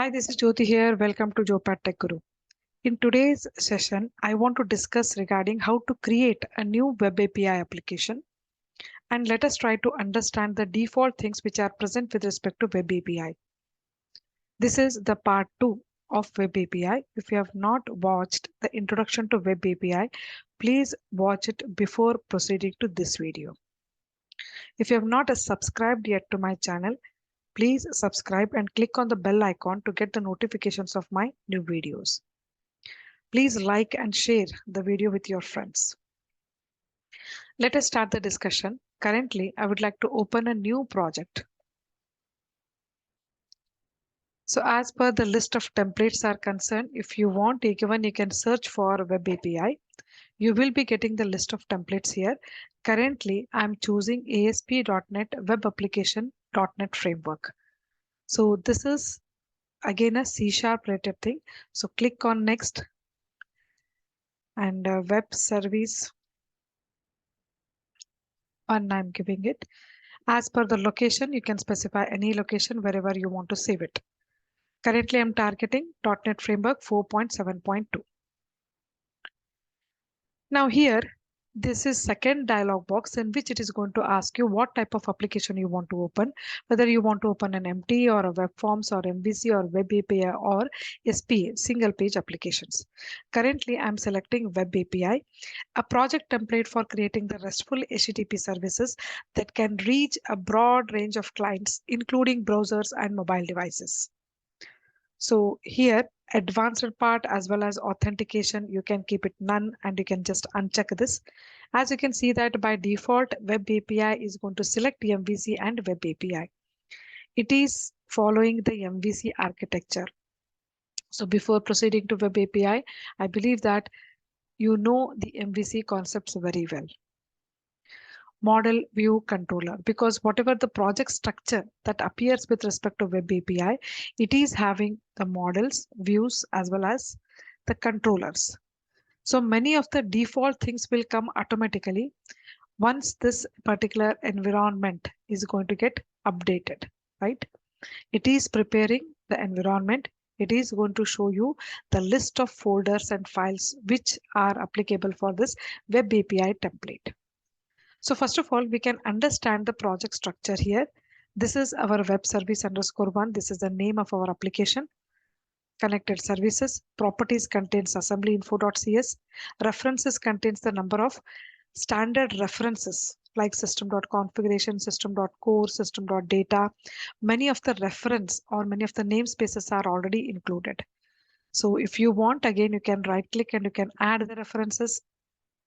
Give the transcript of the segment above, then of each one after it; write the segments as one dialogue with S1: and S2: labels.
S1: Hi, this is Jyoti here. Welcome to Jopat Tech Guru. In today's session, I want to discuss regarding how to create a new web API application, and let us try to understand the default things which are present with respect to web API. This is the part 2 of web API. If you have not watched the introduction to web API, please watch it before proceeding to this video. If you have not subscribed yet to my channel, please subscribe and click on the bell icon to get the notifications of my new videos. Please like and share the video with your friends. Let us start the discussion. Currently, I would like to open a new project. So as per the list of templates are concerned, if you want, even you can search for web API. You will be getting the list of templates here. Currently, I'm choosing ASP.NET Web Application.NET Framework. So this is again a C# related thing. So click on next and web service, and I'm giving it. As per the location, you can specify any location wherever you want to save it. Currently, I'm targeting .NET Framework 4.7.2. Now here, this is second dialog box in which it is going to ask you what type of application you want to open, whether you want to open an MT or a web forms or MVC or web API or SPA, single page applications. Currently, I'm selecting web API, a project template for creating the RESTful HTTP services that can reach a broad range of clients, including browsers and mobile devices. So here, advanced part as well as authentication, you can keep it none and you can just uncheck this. As you can see that by default, web API is going to select MVC and web API. It is following the MVC architecture. So before proceeding to web API, I believe that you know the MVC concepts very well. Model view controller, because whatever the project structure that appears with respect to web API, it is having the models, views, as well as the controllers. So many of the default things will come automatically once this particular environment is going to get updated, right? It is preparing the environment. It is going to show you the list of folders and files which are applicable for this web API template. So first of all, we can understand the project structure here. This is our web service _1. This is the name of our application. Connected services. Properties contains assembly info.cs. References contains the number of standard references like system.configuration, system.core, system.data. Many of the reference or many of the namespaces are already included. So if you want, again, you can right click and you can add the references,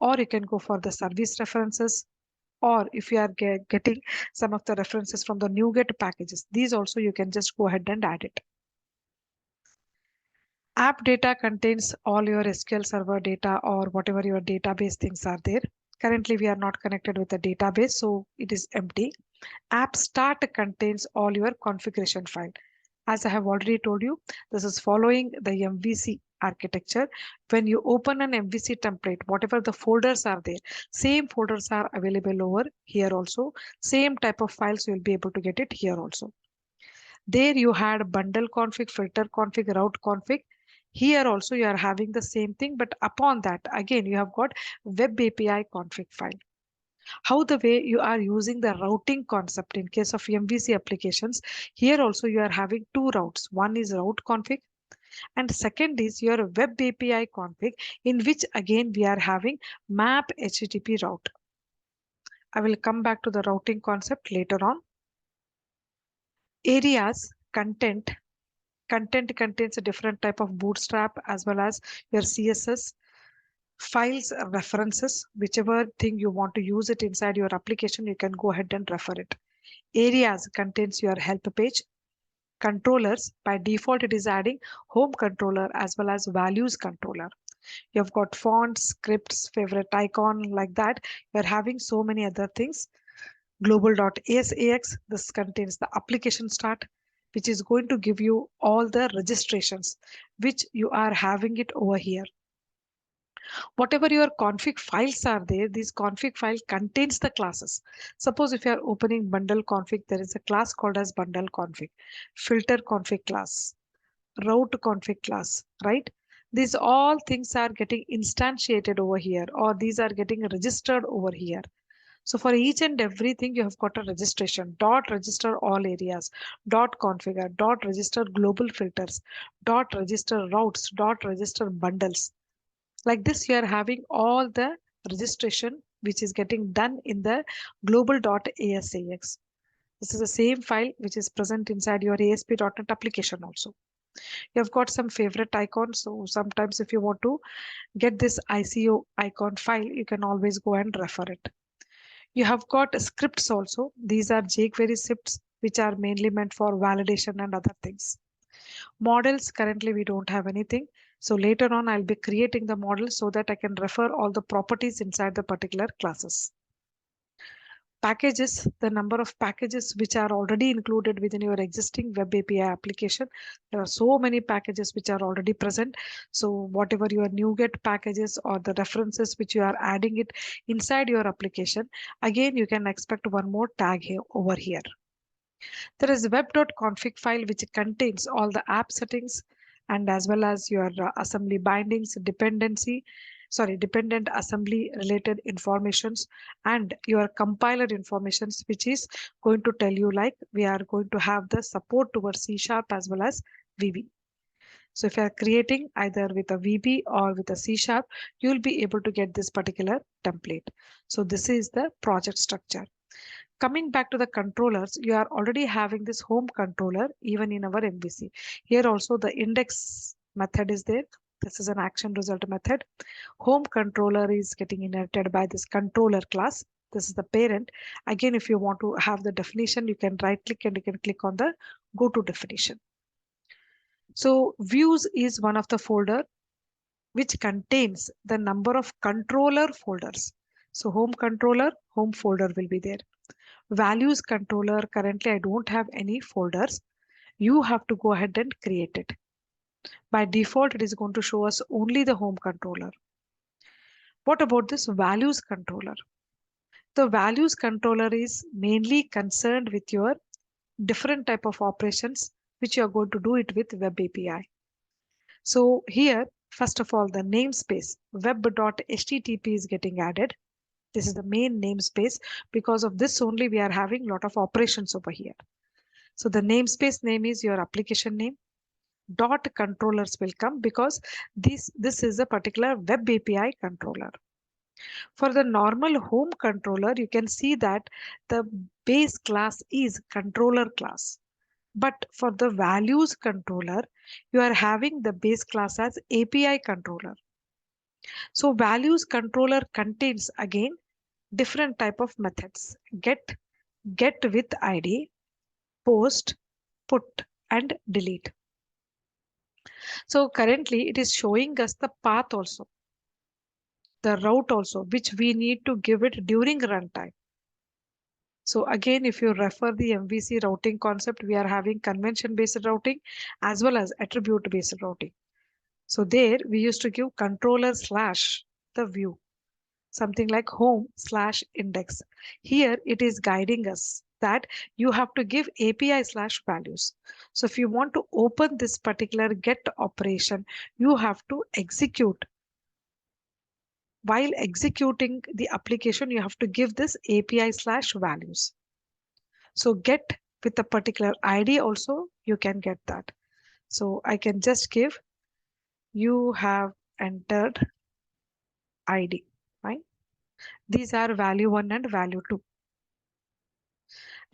S1: or you can go for the service references. Or if you are getting some of the references from the NuGet packages, these also you can just go ahead and add it. App data contains all your SQL Server data or whatever your database things are there. Currently, we are not connected with the database, so it is empty. App start contains all your configuration file. As I have already told you, this is following the MVC architecture. When you open an MVC template, whatever the folders are there, same folders are available over here also. Same type of files you will be able to get it here also. There you had bundle config, filter config, route config. Here also you are having the same thing, but upon that, again, you have got web API config file. How the way you are using the routing concept in case of MVC applications, here also you are having two routes. One is route config and second is your web API config, in which again we are having map HTTP route. I will come back to the routing concept later on. Areas content contains a different type of bootstrap as well as your CSS. Files references, whichever thing you want to use it inside your application, you can go ahead and refer it. Areas contains your help page. Controllers, by default it is adding home controller as well as values controller. You've got fonts, scripts, favorite icon, like that. You're having so many other things. Global.asax, this contains the application start, which is going to give you all the registrations which you are having it over here. Whatever your config files are there, this config file contains the classes. Suppose if you are opening bundle config, there is a class called as bundle config, filter config class, route config class, right? These all things are getting instantiated over here, or these are getting registered over here. So for each and everything, you have got a registration. Dot register all areas. Dot configure. Dot register global filters. Dot register routes. Dot register bundles. Like this, you are having all the registration which is getting done in the global.asax. This is the same file which is present inside your ASP.NET application also. You have got some favorite icons. So sometimes if you want to get this ICO icon file, you can always go and refer it. You have got scripts also. These are jQuery scripts, which are mainly meant for validation and other things. Models, currently we don't have anything. So later on, I'll be creating the model so that I can refer all the properties inside the particular classes. Packages, the number of packages which are already included within your existing web API application. There are so many packages which are already present. So whatever your NuGet packages or the references which you are adding it inside your application, again, you can expect one more tag here over here. There is a web.config file which contains all the app settings and as well as your assembly bindings, dependent assembly related informations and your compiler informations, which is going to tell you like we are going to have the support towards C# as well as VB. So if you are creating either with a VB or with a C#, you will be able to get this particular template. So this is the project structure. Coming back to the controllers, you are already having this home controller even in our MVC. Here also the index method is there. This is an action result method. Home controller is getting inherited by this controller class. This is the parent. Again, if you want to have the definition, you can right click and you can click on the go to definition. So views is one of the folder which contains the number of controller folders. So home controller, home folder will be there. Values controller, currently I don't have any folders. You have to go ahead and create it. By default, it is going to show us only the home controller. What about this values controller? The values controller is mainly concerned with your different type of operations which you are going to do it with web API. So here, first of all, the namespace web.http is getting added. This is the main namespace. Because of this only, we are having a lot of operations over here. So the namespace name is your application name. Dot controllers will come because this is a particular web API controller. For the normal home controller, you can see that the base class is controller class. But for the values controller, you are having the base class as API controller. So values controller contains again different type of methods. Get with ID, post, put, and delete. So currently it is showing us the path also, the route also, which we need to give it during runtime. So again, if you refer the MVC routing concept, we are having convention based routing as well as attribute based routing. So there we used to give controller slash the view, something like home slash index. Here it is guiding us that you have to give API slash values. So if you want to open this particular get operation, you have to execute. While executing the application, you have to give this API slash values. So get with a particular ID also, you can get that. So I can just give, you have entered ID, right? These are value 1 and value 2.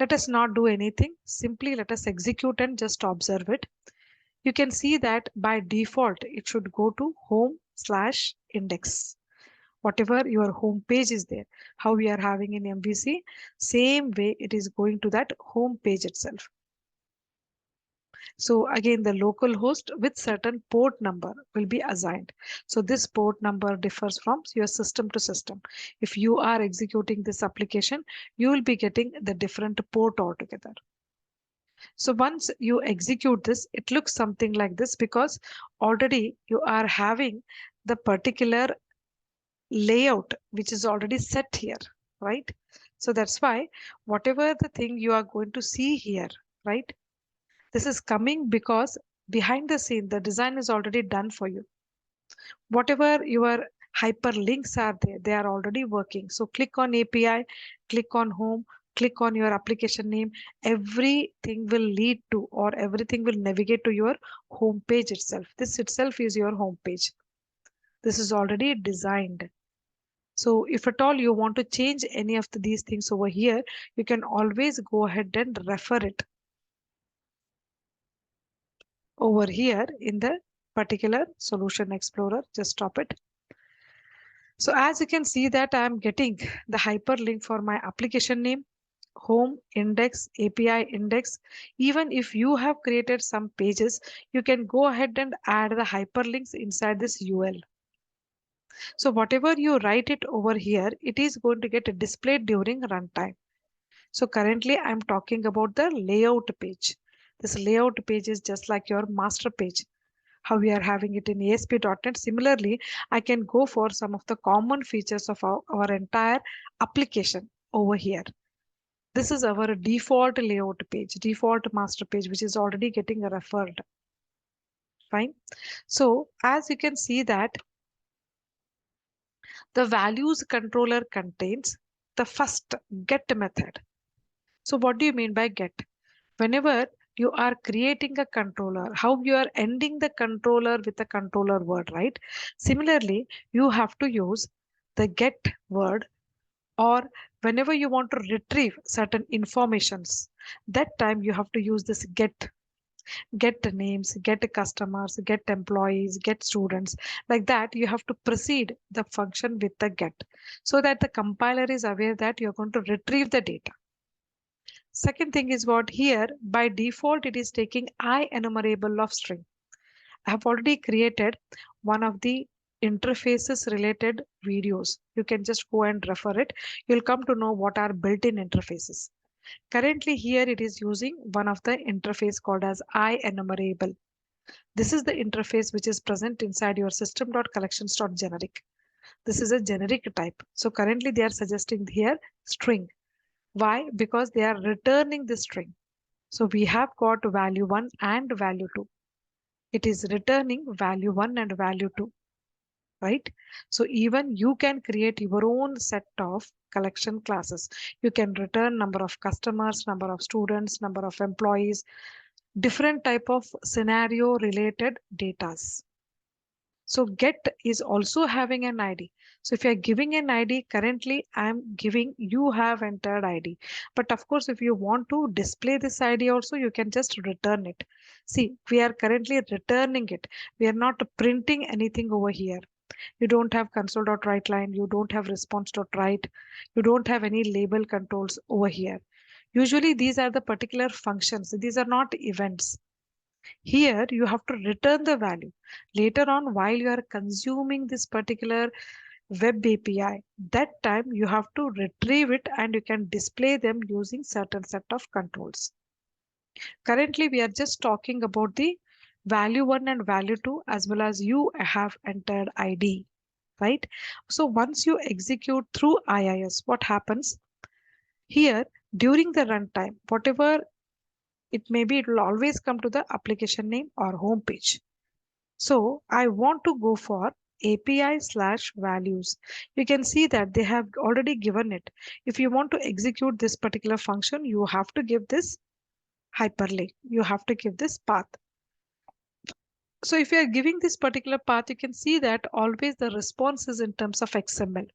S1: Let us not do anything. Simply let us execute and just observe it. You can see that by default, it should go to home slash index. Whatever your home page is there, how we are having in MVC, same way it is going to that home page itself. So again, the local host with certain port number will be assigned. So this port number differs from your system to system. If you are executing this application, you will be getting the different port altogether. So once you execute this, it looks something like this because already you are having the particular layout which is already set here, right? So that's why whatever the thing you are going to see here, right? This is coming because behind the scene, the design is already done for you. Whatever your hyperlinks are there, they are already working. So click on API, click on home, click on your application name. Everything will lead to, or everything will navigate to your home page itself. This itself is your home page. This is already designed. So if at all you want to change any of these things over here, you can always go ahead and refer it over here in the particular Solution Explorer. Just stop it. So as you can see that I am getting the hyperlink for my application name, home, index, API index. Even if you have created some pages, you can go ahead and add the hyperlinks inside this UL. So whatever you write it over here, it is going to get displayed during runtime. So currently I'm talking about the layout page. This layout page is just like your master page, how we are having it in ASP.NET. Similarly, I can go for some of the common features of our entire application over here. This is our default layout page, default master page, which is already getting referred. Fine. So as you can see that the values controller contains the first get method. So what do you mean by get? Whenever you are creating a controller, how you are ending the controller with a controller word, right? Similarly, you have to use the get word, or whenever you want to retrieve certain informations, that time you have to use this get the names, get the customers, get employees, get students. Like that, you have to precede the function with the get, so that the compiler is aware that you're going to retrieve the data. Second thing is what here, by default, it is taking I enumerable of string. I have already created one of the interfaces related videos. You can just go and refer it. You'll come to know what are built-in interfaces. Currently here it is using one of the interface called as I enumerable. This is the interface which is present inside your system.collections.generic. This is a generic type. So currently they are suggesting here string. Why? Because they are returning the string. So we have got value 1 and value 2. It is returning value 1 and value 2, right? So even you can create your own set of collection classes. You can return number of customers, number of students, number of employees, different type of scenario related datas. So get is also having an ID. So if you're giving an ID, currently I'm giving, you have entered ID. But of course, if you want to display this ID also, you can just return it. See, we are currently returning it. We are not printing anything over here. You don't have console.writeLine. You don't have response.write. You don't have any label controls over here. Usually these are the particular functions. These are not events. Here you have to return the value. Later on, while you are consuming this particular web API, that time you have to retrieve it and you can display them using certain set of controls. Currently, we are just talking about the value 1 and value 2, as well as you have entered ID, right? So once you execute through IIS, what happens? Here, during the runtime, whatever it may be, it will always come to the application name or home page. So I want to go for API/values. You can see that they have already given it. If you want to execute this particular function, you have to give this hyperlink. You have to give this path. So if you are giving this particular path, you can see that always the response is in terms of XML.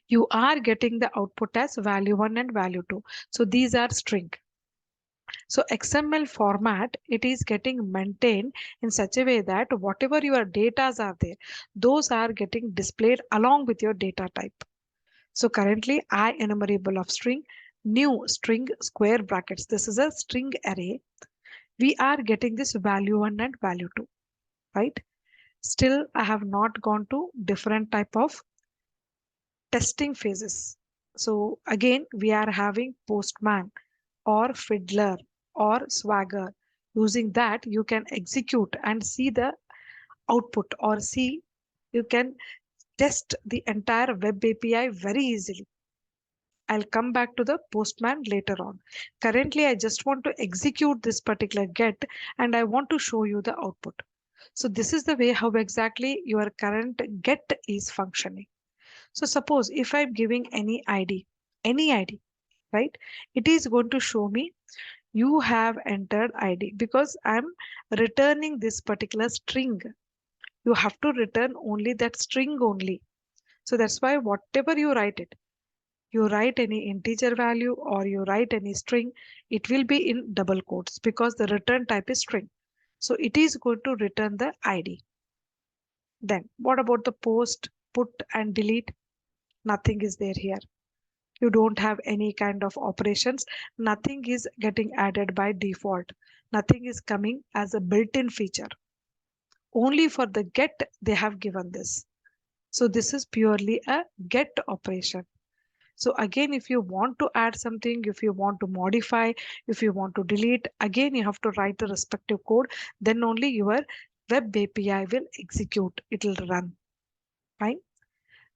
S1: You are getting the output as value 1 and value 2. So these are string. So XML format, it is getting maintained in such a way that whatever your datas are there, those are getting displayed along with your data type. So currently I enumerable of string, new string square brackets. This is a string array. We are getting this value 1 and value 2, right? Still, I have not gone to different type of testing phases. So again, we are having Postman or Fiddler or Swagger. Using that, you can execute and see the output, or see, you can test the entire web API very easily. I'll come back to the postman later on. Currently, I just want to execute this particular get and I want to show you the output. So this is the way how exactly your current get is functioning. So suppose if I'm giving any ID, right? It is going to show me you have entered ID because I'm returning this particular string. You have to return only that string only. So that's why whatever you write it, you write any integer value or you write any string, it will be in double quotes because the return type is string. So it is going to return the ID. Then what about the post, put and delete? Nothing is there here. You don't have any kind of operations. Nothing is getting added by default. Nothing is coming as a built-in feature. Only for the get, they have given this. So this is purely a get operation. So again, if you want to add something, if you want to modify, if you want to delete, again, you have to write the respective code. Then only your web API will execute. It will run. Fine.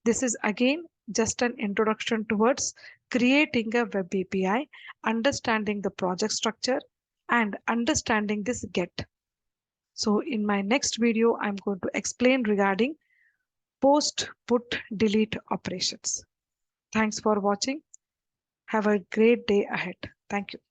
S1: This is again just an introduction towards creating a web API, understanding the project structure, and understanding this get. So in my next video, I'm going to explain regarding post, put, delete operations. Thanks for watching. Have a great day ahead. Thank you.